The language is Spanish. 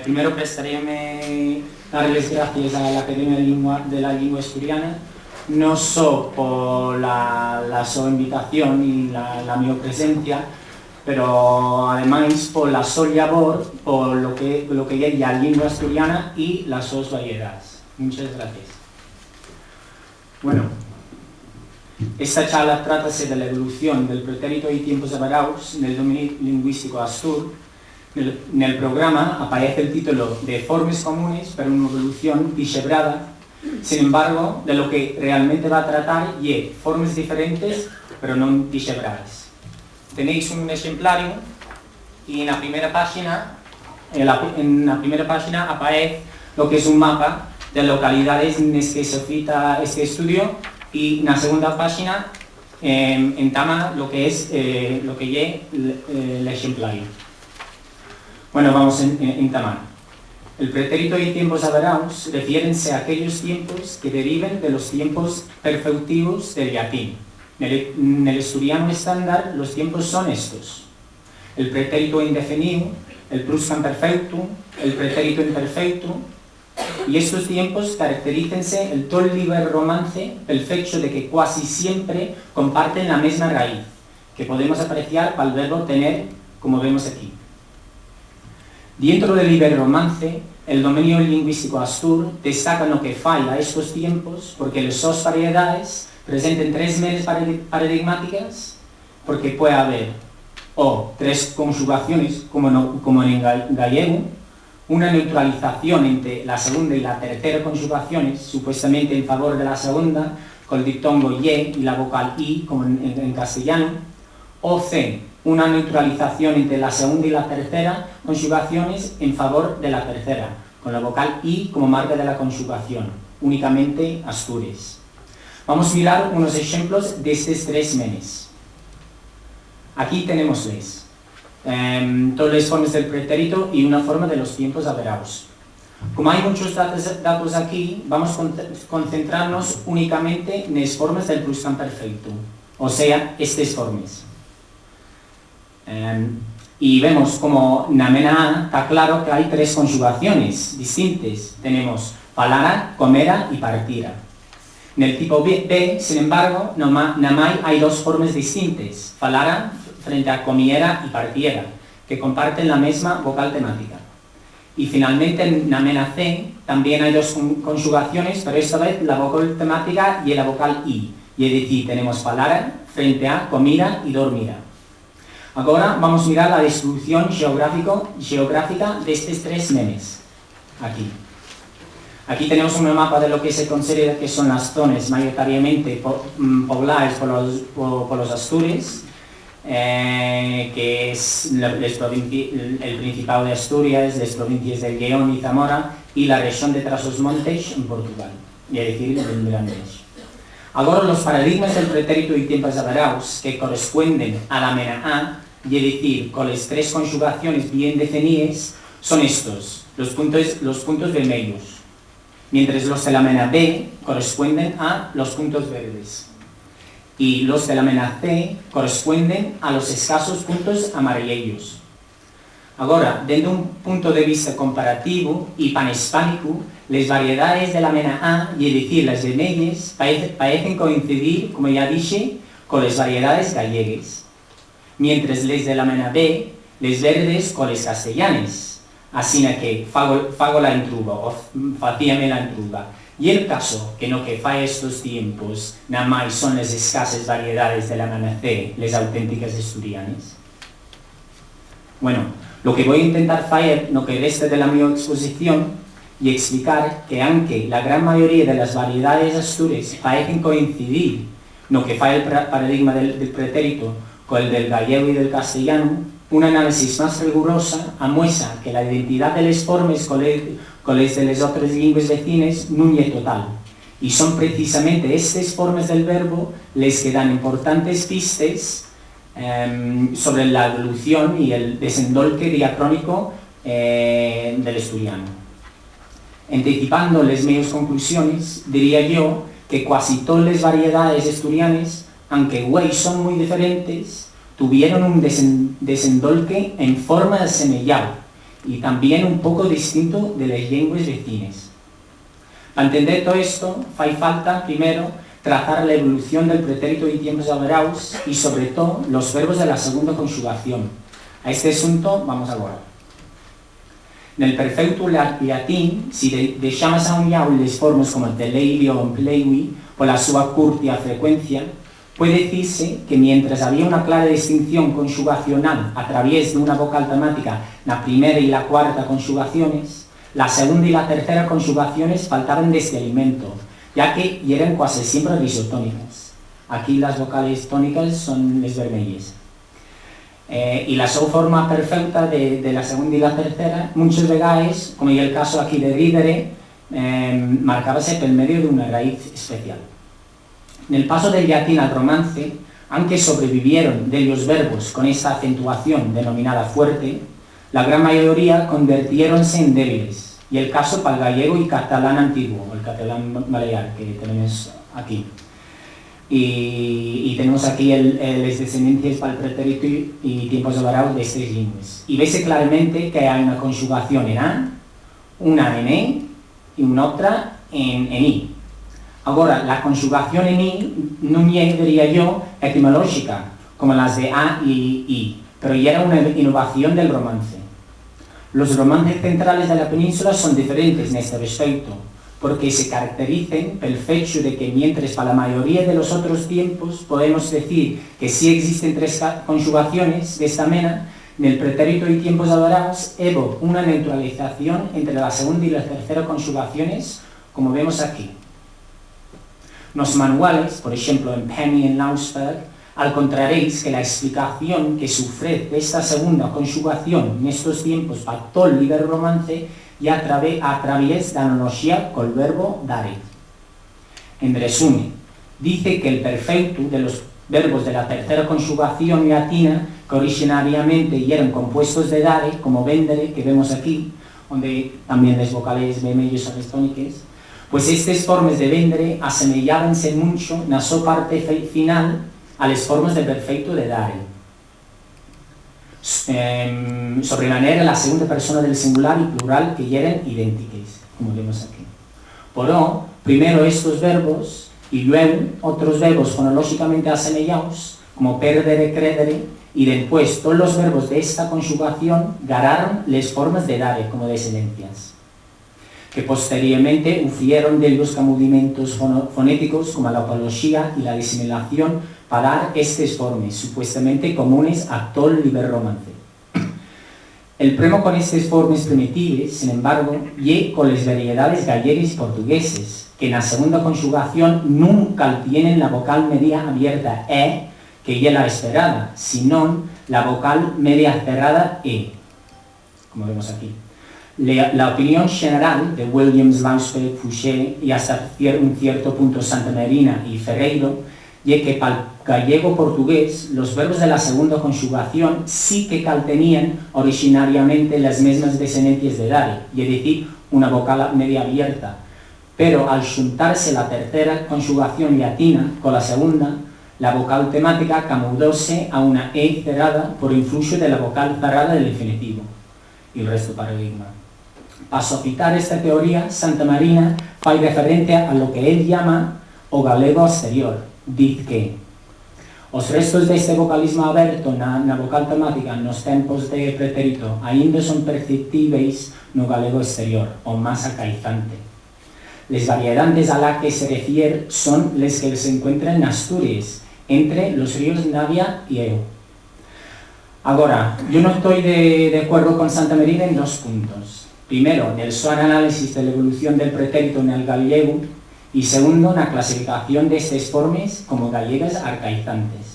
Primero prestaré darles gracias a la Academia de la Lingua Asturiana, no solo por la su invitación y la mi presencia, pero además por la su labor, por lo que es la lengua asturiana y las sus variedades. Muchas gracias. Bueno, esta charla trátase de la evolución del pretérito y tiempos avaraus en el dominio lingüístico astur. En el programa aparece el título de Formes comunes para una evolución dishebrada. Sin embargo, de lo que realmente va a tratar es formas diferentes, pero no dishebradas. Tenéis un ejemplario y en la primera página, aparece lo que es un mapa de localidades en las que se cita este estudio, y en la segunda página entama lo que es el ejemplario. Bueno, vamos a entamar. El pretérito y tiempos avaraus refiérense a aquellos tiempos que deriven de los tiempos perfectivos del latín. En el asturiano estándar los tiempos son estos: el pretérito indefinido, el pluscuamperfectum, el pretérito imperfecto, y estos tiempos caracterícense el todo el libre romance el hecho de que casi siempre comparten la misma raíz, que podemos apreciar para el verbo tener, como vemos aquí. Dentro del libre romance, el dominio lingüístico astur destaca lo que falla a estos tiempos porque las dos variedades presenten tres medias paradigmáticas, porque puede haber o tres conjugaciones, como en gallego, una neutralización entre la segunda y la tercera conjugaciones, supuestamente en favor de la segunda, con el diptongo ye y la vocal i, como en castellano, o c, una neutralización entre la segunda y la tercera conjugaciones en favor de la tercera, con la vocal i como marca de la conjugación, únicamente Astures. Vamos a mirar unos ejemplos de estos tres menes. Aquí tenemos todas las formas del pretérito y una forma de los tiempos averaus. Como hay muchos datos aquí, vamos a concentrarnos únicamente en las formas del pluscuamperfecto, o sea, estas formas. Y vemos como en la mena A está claro que hay tres conjugaciones distintas. Tenemos falara, comera y partira. En el tipo B, sin embargo, nada más hay dos formas distintas: falara frente a comiera y partiera, que comparten la misma vocal temática. Y finalmente en la mena C también hay dos conjugaciones, pero esta vez la vocal temática y la vocal i. Y es decir, tenemos falara frente a comira y dormira. Ahora vamos a mirar la distribución geográfica de estos tres menes. Aquí tenemos un mapa de lo que se considera que son las zonas mayoritariamente pobladas por los Astures, que es el Principado de Asturias, las provincias de León y Zamora y la región de Trás-os-Montes en Portugal, y es decir, el Mirandés. Ahora los paradigmas del pretérito y tiempos avaraus que corresponden a la mena A, y es decir, con las tres conjugaciones bien definidas, son estos, los puntos vermelhos, mientras los de la mena B corresponden a los puntos verdes, y los de la mena C corresponden a los escasos puntos amarillos. Ahora, desde un punto de vista comparativo y panhispánico, las variedades de la mena A, y es decir, las vermellas, parecen coincidir, como ya dije, con las variedades gallegas, mientras las de la mena B, las verdes con las castellanas, así que fago la intruba o facíame la intruba. Y el caso que no que fa estos tiempos, nada más son las escasas variedades de la mena C, las auténticas asturianas. Bueno, lo que voy a intentar hacer, lo que resta de la mi exposición, y explicar que aunque la gran mayoría de las variedades astures parecen coincidir lo que fa el paradigma del pretérito con el del gallego y del castellano, un análisis más riguroso muestra que la identidad de las formas con las de las otras lenguas vecinas no es total, y son precisamente estas formas del verbo las que dan importantes pistas sobre la evolución y el desendolque diacrónico del asturiano. Anticipando las mis conclusiones, diría yo que casi todas las variedades asturianas, aunque güey son muy diferentes, tuvieron un desendolque en forma de semellado, y también un poco distinto de las lenguas vecinas. Para entender todo esto, fai falta, primero, trazar la evolución del pretérito y tiempos averaus y, sobre todo, los verbos de la segunda conjugación. A este asunto vamos ahora. Nel perfecto latín, si deixamos a un lado les formas como teleiri o empleui, por la sua curta frecuencia, puede decirse que mientras había una clara distinción conjugacional a través de una vocal temática la primera y la cuarta conjugaciones, la segunda y la tercera conjugaciones faltaban de este alimento, ya que eran casi siempre disotónicas. Aquí las vocales tónicas son las vermellas. Y la forma perfecta de la segunda y la tercera, muchas veces, como en el caso aquí de ridere, marcábase por medio de una raíz especial. En el paso del latín al romance, aunque sobrevivieron de los verbos con esta acentuación denominada fuerte, la gran mayoría convirtiéronse en débiles, y el caso para el gallego y catalán antiguo, el catalán balear que tenemos aquí. Y tenemos aquí las descendencias para el pretérito y tiempos averaus de estas lenguas. Y veis claramente que hay una conjugación en A, una en E y una otra en I. Ahora, la conjugación en I no es, diría yo, etimológica, como las de A y I, pero ya era una innovación del romance. Los romances centrales de la península son diferentes en este respecto, porque se caracterizan por el hecho de que mientras para la mayoría de los otros tiempos podemos decir que sí existen tres conjugaciones de esta manera, en el pretérito y tiempos averaus hubo una neutralización entre la segunda y la tercera conjugaciones, como vemos aquí. Los manuales, por ejemplo en Penny y en Lausberg, encontraréis que la explicación que se ofrece esta segunda conjugación en estos tiempos para todo el liber romance y a través de la analogía con el verbo dare. En resumen, dice que el perfecto de los verbos de la tercera conjugación latina, que originariamente eran compuestos de dare, como vendere, que vemos aquí, donde también las vocales vermellas son las tónicas, pues estas formas de vendere asemellábanse mucho en su parte final a las formas de perfecto de dare. Sobremanera la segunda persona del singular y plural que eran idénticas, como vemos aquí. Pero, primero estos verbos y luego otros verbos fonológicamente asemejados, como perdere, credere, y después todos los verbos de esta conjugación ganaron las formas de dare como descendencias, que posteriormente hicieron de los movimientos fonéticos como la apología y la disimilación para dar estas formas, supuestamente comunes a todo el liber romance. El problema con estas formas primitivas, sin embargo, y con las variedades gallegas y portugueses, que en la segunda conjugación nunca tienen la vocal media abierta E, que ya la esperada, sino la vocal media cerrada E, como vemos aquí. La opinión general de Williams, Lausberg, Fouché y hasta un cierto punto Santamarina y Ferreiro, y que para el gallego-portugués los verbos de la segunda conjugación sí que tenían originariamente las mismas descendencias de dare, y es decir, una vocal media abierta, pero al juntarse la tercera conjugación latina con la segunda, la vocal temática camudóse a una E cerrada por influjo de la vocal cerrada del infinitivo y el resto paradigma. Para sofitar esta teoría, Santamarina fai referencia a lo que él llama o galego exterior. Dice que os restos deste vocalismo aberto na vocal temática nos tempos de pretérito ainda son perceptíveis no galego exterior, o máis acaizante. Les variedades a la que se refiere son las que se encuentran en Asturias, entre los ríos Navia y Eo. Ahora, yo no estoy de acuerdo con Santamarina en dos puntos. Primero, en el su análisis de la evolución del pretérito en el gallego, y segundo, en la clasificación de estas formas como gallegas arcaizantes.